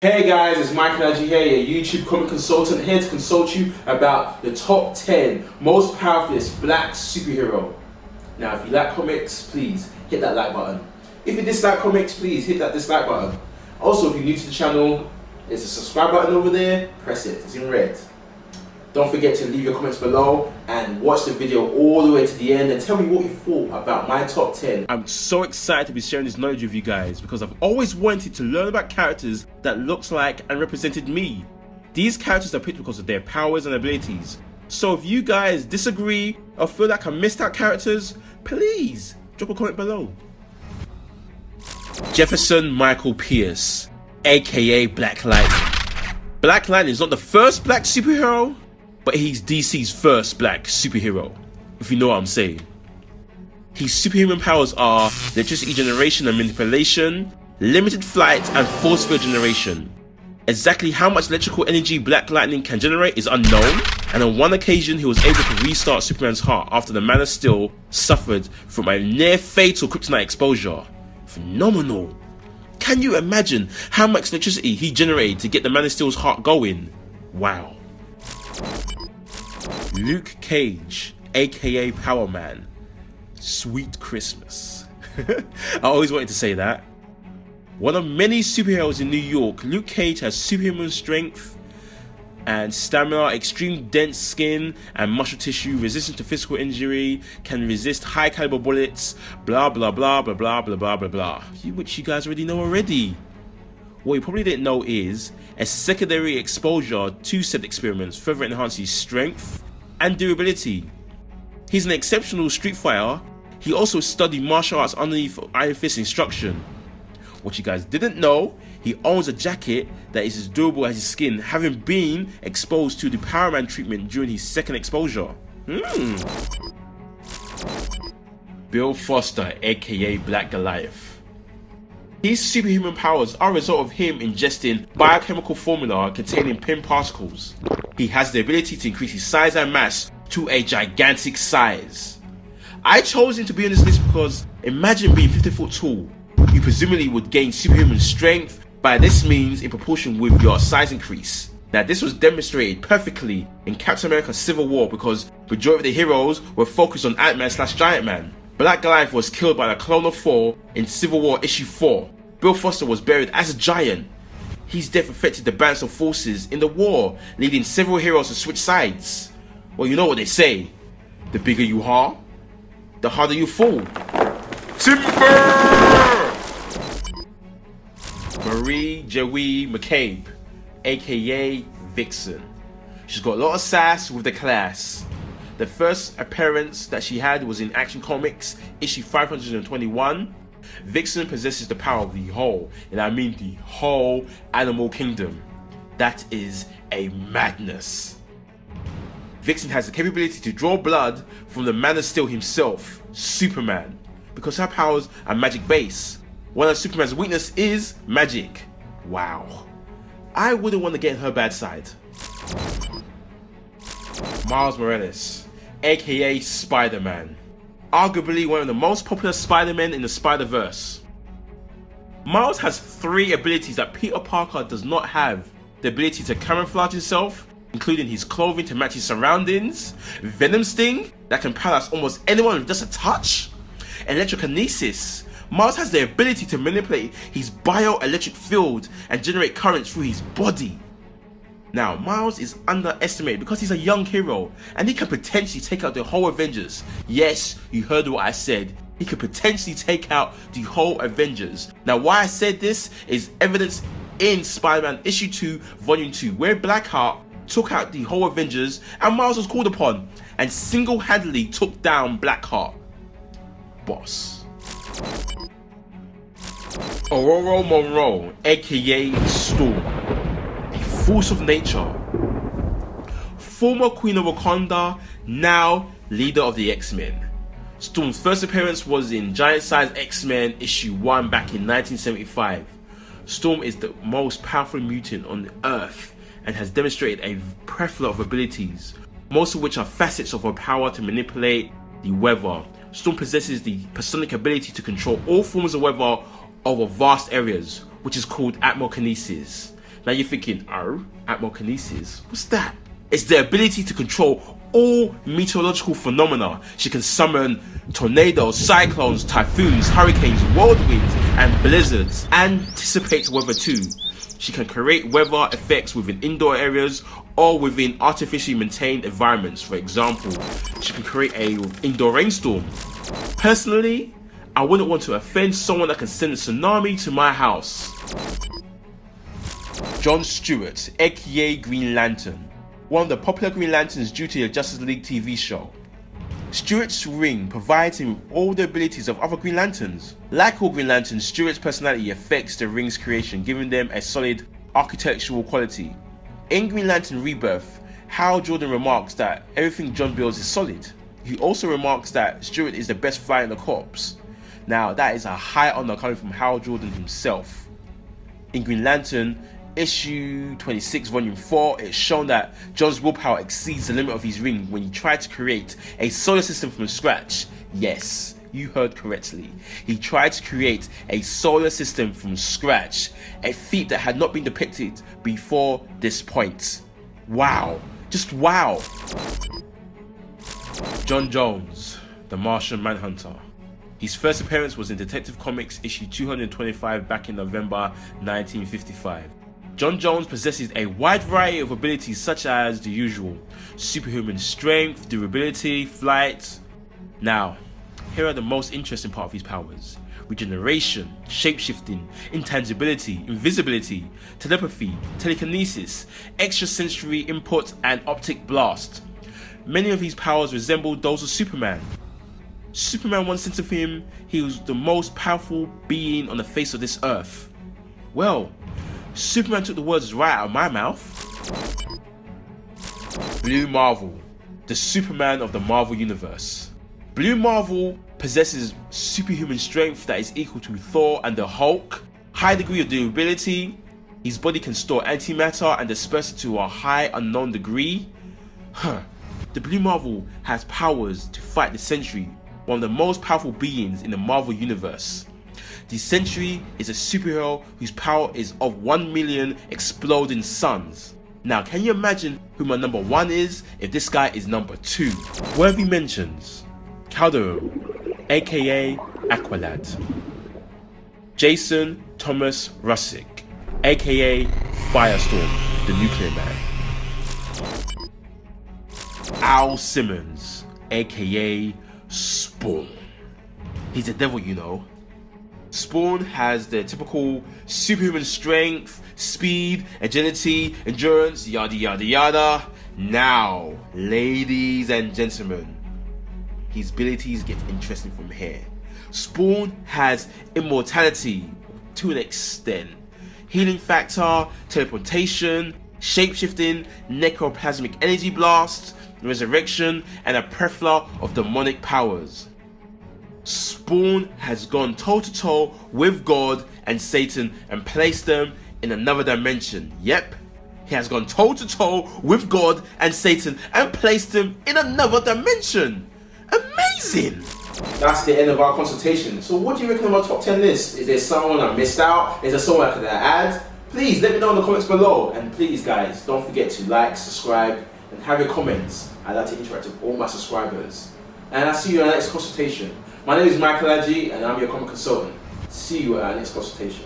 Hey guys, it's Michael Ajih here, your YouTube comic consultant, here to consult you about the top 10 most powerfulest black superhero. Now, if you like comics, please hit that like button. If you dislike comics, please hit that dislike button. Also, if you're new to the channel, there's a subscribe button over there, press it, it's in red. Don't forget to leave your comments below and watch the video all the way to the end and tell me what you thought about my top 10. I'm so excited to be sharing this knowledge with you guys because I've always wanted to learn about characters that looked like and represented me. These characters are picked because of their powers and abilities. So if you guys disagree or feel like I missed out characters, please drop a comment below. Jefferson Michael Pierce, aka Black Lightning. Black Lightning is not the first black superhero, but he's DC's first black superhero, if you know what I'm saying. His superhuman powers are electricity generation and manipulation, limited flight, and force field generation. Exactly how much electrical energy Black Lightning can generate is unknown, and on one occasion he was able to restart Superman's heart after the Man of Steel suffered from a near-fatal kryptonite exposure. Phenomenal! Can you imagine how much electricity he generated to get the Man of Steel's heart going? Wow. Luke Cage, aka Power Man. Sweet Christmas. I always wanted to say that. One of many superheroes in New York, Luke Cage has superhuman strength and stamina, extreme dense skin and muscle tissue, resistant to physical injury, can resist high caliber bullets, blah blah blah blah blah blah blah blah blah, which you guys already know already. What you probably didn't know is a secondary exposure to said experiments further enhances strength and durability. He's an exceptional street fighter. He also studied martial arts underneath Iron Fist instruction. What you guys didn't know, he owns a jacket that is as durable as his skin, having been exposed to the Power Man treatment during his second exposure. Bill Foster, aka Black Goliath. His superhuman powers are a result of him ingesting biochemical formula containing pin particles. He has the ability to increase his size and mass to a gigantic size. I chose him to be on this list because imagine being 50 foot tall. You presumably would gain superhuman strength by this means in proportion with your size increase. Now this was demonstrated perfectly in Captain America Civil War because majority of the heroes were focused on Ant-Man/Giant Man. Black Goliath was killed by the Clone of Thor in Civil War issue 4. Bill Foster was buried as a giant. His death affected the balance of forces in the war, leading several heroes to switch sides. Well, you know what they say. The bigger you are, the harder you fall. Timber! Marie JIWE McCabe, aka VIXEN. She's got a lot of sass with the class. The first appearance that she had was in Action Comics, issue 521. VIXEN possesses the power of the whole, and I mean the whole animal kingdom. That is a madness. VIXEN has the capability to draw blood from the Man of Steel himself, Superman, because her powers are magic based. One of Superman's weaknesses is magic. Wow. I wouldn't want to get in her bad side. Miles Morales, aka Spider-Man. Arguably one of the most popular Spider-Men in the Spider-Verse. Miles has 3 abilities that Peter Parker does not have. The ability to camouflage himself, including his clothing to match his surroundings, Venom Sting that can paralyze almost anyone with just a touch, electrokinesis. Miles has the ability to manipulate his bioelectric field and generate currents through his body. Now, Miles is underestimated because he's a young hero and he can potentially take out the whole Avengers. Yes, you heard what I said. He could potentially take out the whole Avengers. Now, why I said this is evidence in Spider-Man issue 2, volume 2, where Blackheart took out the whole Avengers and Miles was called upon and single-handedly took down Blackheart. Boss. Aurora Monroe, aka Storm. Force of nature. Former Queen of Wakanda, now leader of the X-Men. Storm's first appearance was in Giant Size X-Men issue 1 back in 1975. Storm is the most powerful mutant on Earth and has demonstrated a plethora of abilities, most of which are facets of her power to manipulate the weather. Storm possesses the personic ability to control all forms of weather over vast areas, which is called atmokinesis. Now you're thinking, oh, atmokinesis, what's that? It's the ability to control all meteorological phenomena. She can summon tornadoes, cyclones, typhoons, hurricanes, whirlwinds, and blizzards. Anticipate weather too. She can create weather effects within indoor areas or within artificially maintained environments. For example, she can create an indoor rainstorm. Personally, I wouldn't want to offend someone that can send a tsunami to my house. John Stewart, aka Green Lantern. One of the popular Green Lanterns due to the Justice League TV show. Stewart's ring provides him with all the abilities of other Green Lanterns. Like all Green Lanterns, Stewart's personality affects the ring's creation, giving them a solid architectural quality. In Green Lantern Rebirth, Hal Jordan remarks that everything John builds is solid. He also remarks that Stewart is the best flyer in the corps. Now that is a high honor coming from Hal Jordan himself. In Green Lantern, issue 26 volume 4, it's shown that John's willpower exceeds the limit of his ring when he tried to create a solar system from scratch. Yes, you heard correctly. He tried to create a solar system from scratch, a feat that had not been depicted before this point. Wow, just wow. John Jones, the Martian Manhunter. His first appearance was in Detective Comics issue 225 back in November 1955. John Jones possesses a wide variety of abilities such as the usual superhuman strength, durability, flight. Now, here are the most interesting part of his powers: regeneration, shapeshifting, intangibility, invisibility, telepathy, telekinesis, extrasensory input, and optic blast. Many of his powers resemble those of Superman. Superman once said of him, he was the most powerful being on the face of this earth. Well, Superman took the words right out of my mouth. Blue Marvel, the Superman of the Marvel Universe. Blue Marvel possesses superhuman strength that is equal to Thor and the Hulk, high degree of durability, his body can store antimatter and disperse it to a high unknown degree. The Blue Marvel has powers to fight the Sentry, one of the most powerful beings in the Marvel Universe. The Sentry is a superhero whose power is of 1 million exploding suns. Now, can you imagine who my number 1 is if this guy is number 2? Worthy mentions: Calderon, aka Aqualad. Jason Thomas Russick, aka Firestorm, the Nuclear Man. Al Simmons, aka Spawn. He's a devil, you know. Spawn has the typical superhuman strength, speed, agility, endurance, yada yada yada. Now, ladies and gentlemen, his abilities get interesting from here. Spawn has immortality to an extent, healing factor, teleportation, shapeshifting, necroplasmic energy blast, resurrection, and a plethora of demonic powers. Spawn has gone toe-to-toe with God and Satan and placed them in another dimension. Yep, he has gone toe-to-toe with God and Satan and placed them in another dimension. Amazing! That's the end of our consultation. So what do you reckon of our top 10 list? Is there someone I missed out? Is there someone I could add? Please let me know in the comments below. And please guys, don't forget to like, subscribe, and have your comments. I like to interact with all my subscribers. And I'll see you in our next consultation. My name is Michael Ajih and I'm your comic consultant. See you at our next consultation.